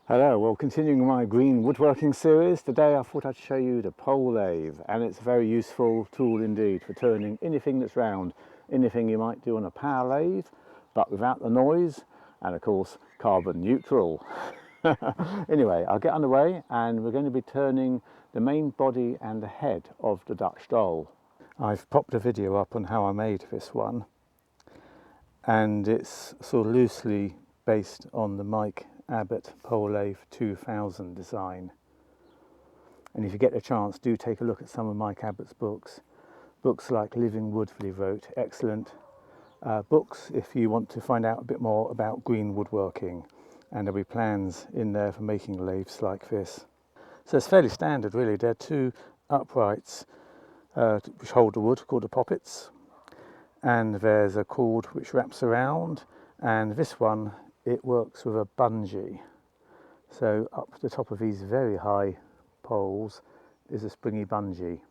Hello, well, continuing my green woodworking series, today I thought I'd show you the pole lathe, and it's a very useful tool indeed for turning anything that's round, anything you might do on a power lathe, but without the noise, and of course carbon neutral. Anyway, I'll get underway and we're going to be turning the main body and the head of the Dutch doll. I've popped a video up on how I made this one, and it's sort of loosely based on the Mike Abbott Pole Lathe 2000 design. And if you get a chance, do take a look at some of Mike Abbott's books like Living Wood that he wrote, excellent books if you want to find out a bit more about green woodworking, and there'll be plans in there for making lathes like this. So it's fairly standard really. There are two uprights which hold the wood called the poppets, and there's a cord which wraps around, and this one, it works with a bungee. So up the top of these very high poles is a springy bungee,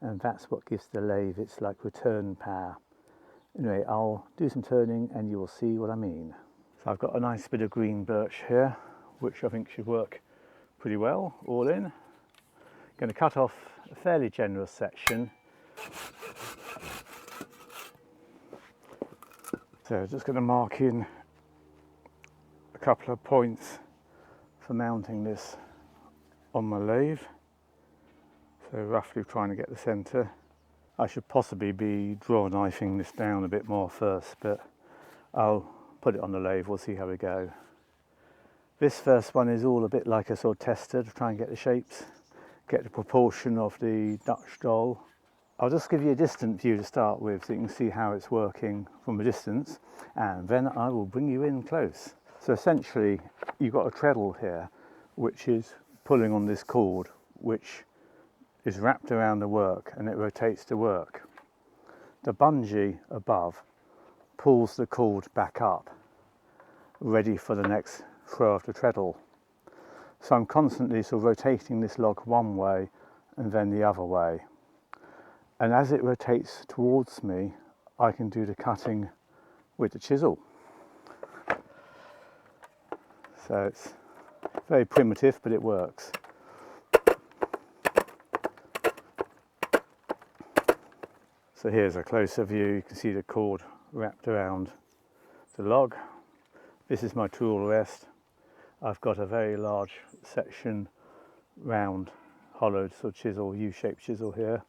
and that's what gives the lathe its like return power. Anyway, I'll do some turning and you will see what I mean. So I've got a nice bit of green birch here, which I think should work pretty well all in. Going to cut off a fairly generous section. So just going to mark in a couple of points for mounting this on my lathe. So roughly trying to get the centre. I should possibly be draw knifing this down a bit more first, but I'll put it on the lathe, we'll see how we go. This first one is all a bit like a sort of tester to try and get the shapes, get the proportion of the Dutch doll. I'll just give you a distant view to start with so you can see how it's working from a distance, and then I will bring you in close. So essentially you've got a treadle here which is pulling on this cord which is wrapped around the work and it rotates the work. The bungee above pulls the cord back up, ready for the next throw of the treadle. So I'm constantly sort of rotating this log one way and then the other way. And as it rotates towards me, I can do the cutting with the chisel. So it's very primitive, but it works. So here's a closer view. You can see the cord wrapped around the log. This is my tool rest. I've got a very large section round hollowed sort of chisel, U-shaped chisel here,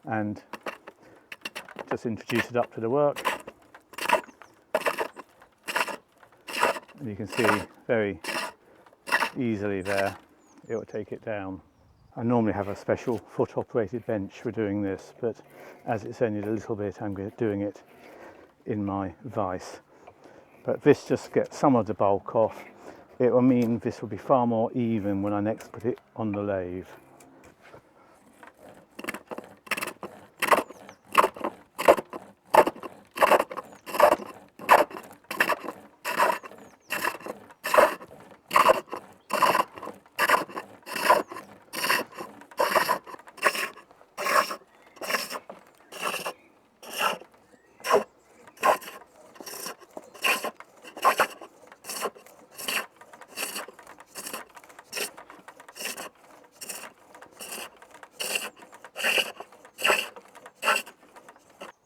and just introduce it up to the work. And you can see very easily there it will take it down. I normally have a special foot operated bench for doing this, but as it's only a little bit, I'm doing it in my vise. But this just gets some of the bulk off. It will mean this will be far more even when I next put it on the lathe.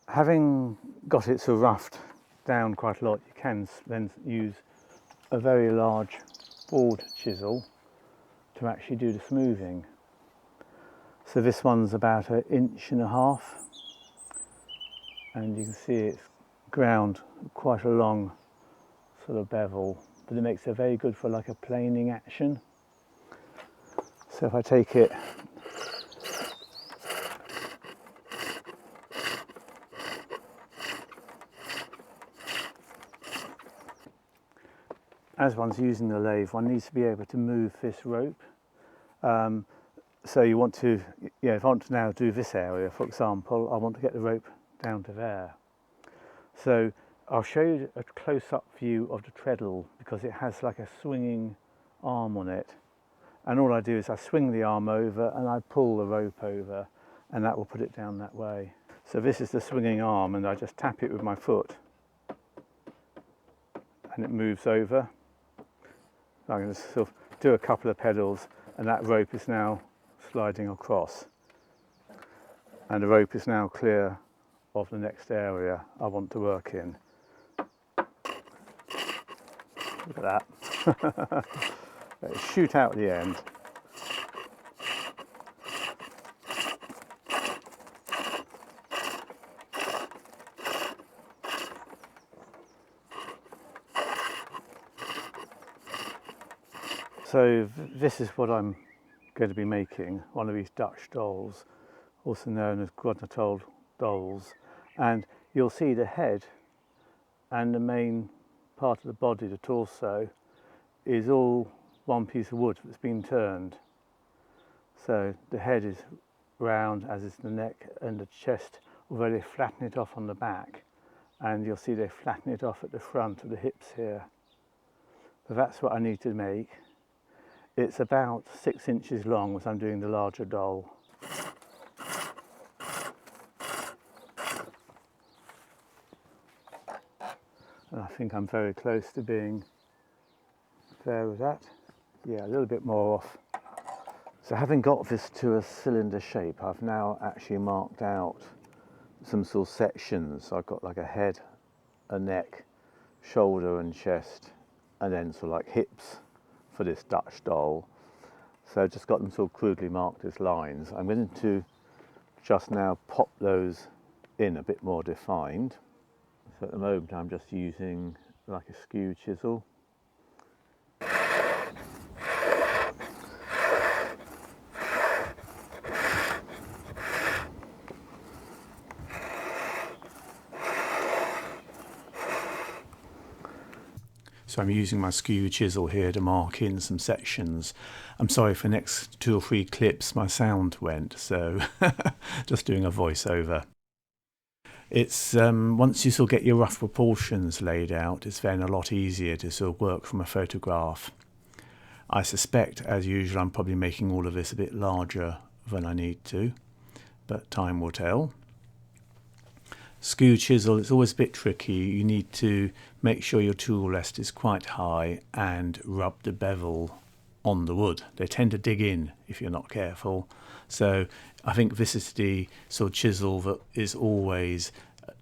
Having got it so roughed down quite a lot, you can then use a very large board chisel to actually do the smoothing. So this one's about 1.5 inches, and you can see it's ground quite a long sort of bevel, but it makes it very good for like a planing action. So if I take it as one's using the lathe, one needs to be able to move this rope. So you want to, if I want to now do this area, for example, I want to get the rope down to there. So I'll show you a close-up view of the treadle because it has like a swinging arm on it. And all I do is I swing the arm over and I pull the rope over, and that will put it down that way. So this is the swinging arm, and I just tap it with my foot and it moves over. So I'm going to sort of do a couple of pedals, and that rope is now sliding across. And the rope is now clear of the next area I want to work in. Look at that. Let it shoot out the end. So this is what I'm going to be making, one of these Dutch dolls, also known as Grodnertal dolls. And you'll see the head and the main part of the body, the torso, is all one piece of wood that's been turned. So the head is round, as is the neck and the chest, although they flatten it off on the back. And you'll see they flatten it off at the front of the hips here. So that's what I need to make. It's about 6 inches long as I'm doing the larger doll. And I think I'm very close to being there with that. Yeah, a little bit more off. So having got this to a cylinder shape, I've now actually marked out some sort of sections. So I've got like a head, a neck, shoulder and chest, and then sort of like hips for this Dutch doll. So I've just got them sort of crudely marked as lines. I'm going to just now pop those in a bit more defined. So at the moment I'm just using like a skew chisel. So I'm using my skew chisel here to mark in some sections. I'm sorry, for the next 2 or 3 clips my sound went, so just doing a voiceover. It's once you sort of get your rough proportions laid out, it's then a lot easier to sort of work from a photograph. I suspect, as usual, I'm probably making all of this a bit larger than I need to, but time will tell. Skew chisel, it's always a bit tricky. You need to make sure your tool rest is quite high and rub the bevel on the wood. They tend to dig in if you're not careful. So I think this is the sort of chisel that is always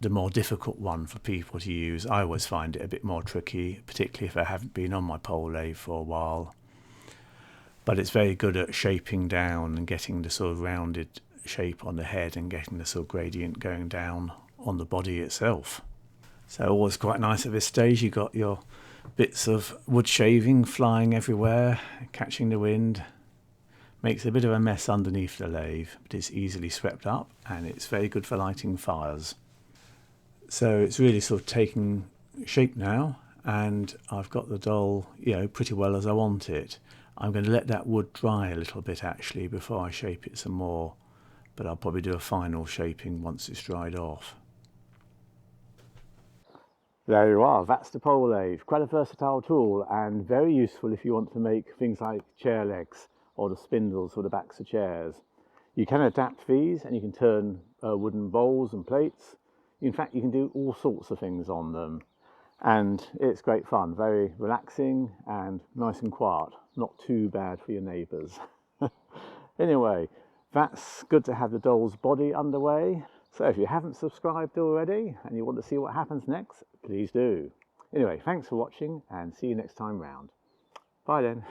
the more difficult one for people to use. I always find it a bit more tricky, particularly if I haven't been on my pole lathe for a while. But it's very good at shaping down and getting the sort of rounded shape on the head and getting the sort of gradient going down on the body itself. So always quite nice at this stage. You've got your bits of wood shaving flying everywhere, catching the wind. Makes a bit of a mess underneath the lathe, but it's easily swept up and it's very good for lighting fires. So it's really sort of taking shape now, and I've got the doll, you know, pretty well as I want it. I'm going to let that wood dry a little bit actually before I shape it some more, but I'll probably do a final shaping once it's dried off. There you are, that's the pole lathe. Quite a versatile tool and very useful if you want to make things like chair legs or the spindles for the backs of chairs. You can adapt these and you can turn wooden bowls and plates. In fact, you can do all sorts of things on them. And it's great fun, very relaxing and nice and quiet. Not too bad for your neighbours. Anyway, that's good to have the doll's body underway. So if you haven't subscribed already and you want to see what happens next, please do. Anyway, thanks for watching and see you next time round. Bye then.